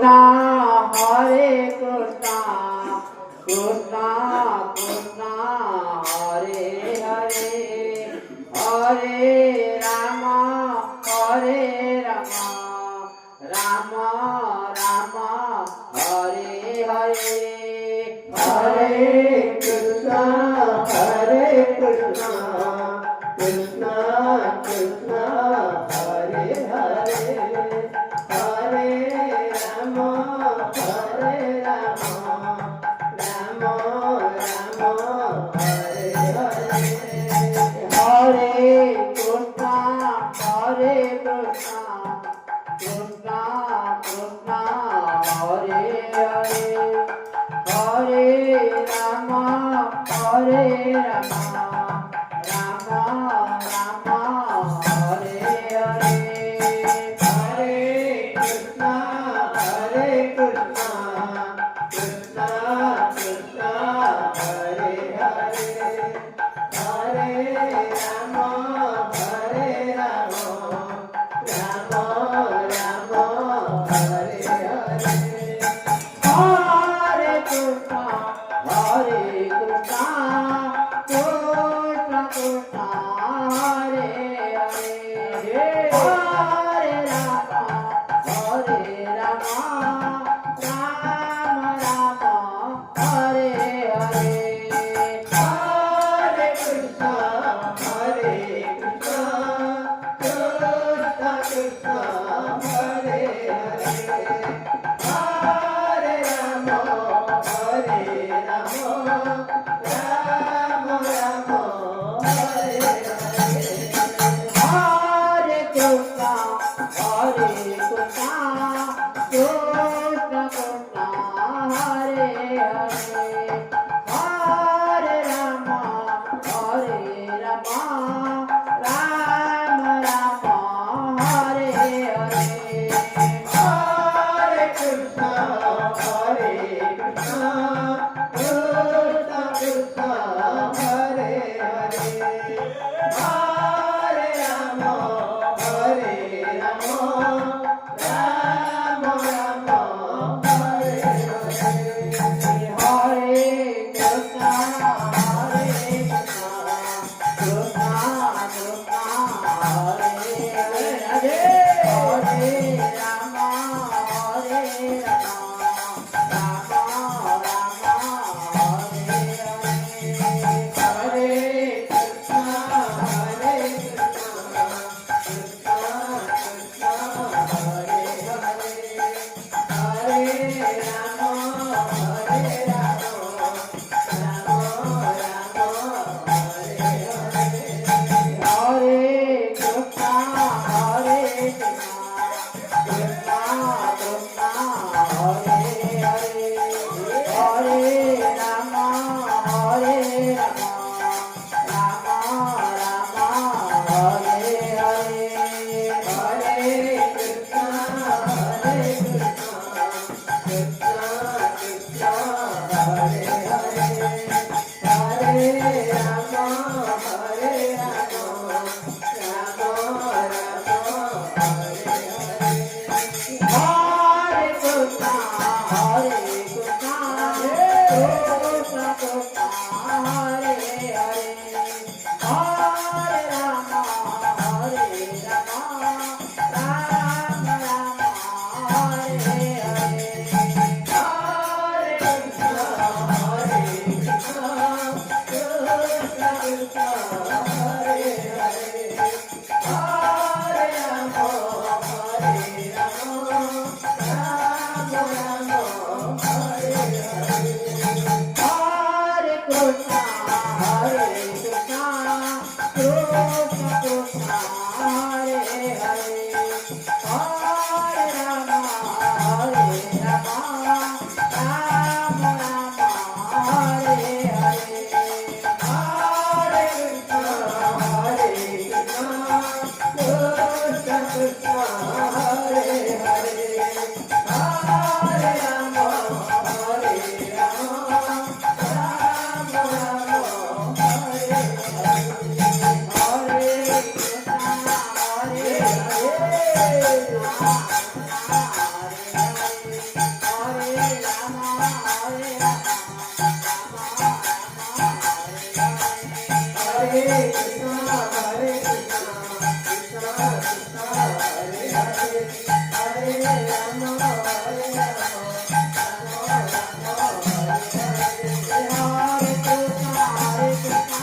Krishna Hare Krishna Krishna Krishna Hare Hare Hare Rama Hare Rama Rama Rama Hare Hare Hare Krishna Krishna Krishna Hare Hare Hare Rama Hare Rama Rama Rama Hare Hare Hare Krishna Krishna Krishna Hare Hare Hare Rama Hare Rama Rama Rama Hare Hare Hare Krishna Krishna Krishna Krishna Hare Hare Hare Rama Hare Rama Rama Rama Hare Hare Hare Krishna Krishna Krishna Krishna Hare Hare Hare Rama Hare Rama Rama Rama Hare Hare Hare Krishna Krishna Krishna Krishna Hare Hare Hare Rama Hare Rama Rama Rama Hare Hare Hare Krishna Krishna Krishna Krishna Hare Hare Hare Rama Hare Rama Rama Rama Hare Hare Hare Krishna Krishna Krishna Krishna Hare Hare Hare Rama Hare Rama Rama Rama Hare Hare Hare Krishna Krishna Krishna Hare Hare Hare Rama Hare Rama Rama Rama Hare Hare Hare Krishna Krishna Krishna Hare Hare Hare Rama Hare Rama Rama Rama Hare Hare Hare Krishna Krishna Krishna Hare Hare Hare Rama Hare Rama Rama Rama Hare Hare Hare Krishna Krishna Krishna Hare Hare Hare Rama Hare Rama Rama Rama Hare Hare Hare Krishna Krishna Krishna Krishna Hare Hare Hare Rama Hare Rama Rama Rama Hare Hare Hare Krishna Krishna Krishna Hare Hare Hare Rama Hare Rama Rama Rama Hare Hare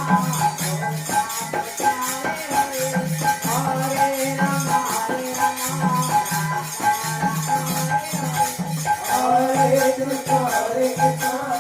Hare Krishna, Hare Krishna.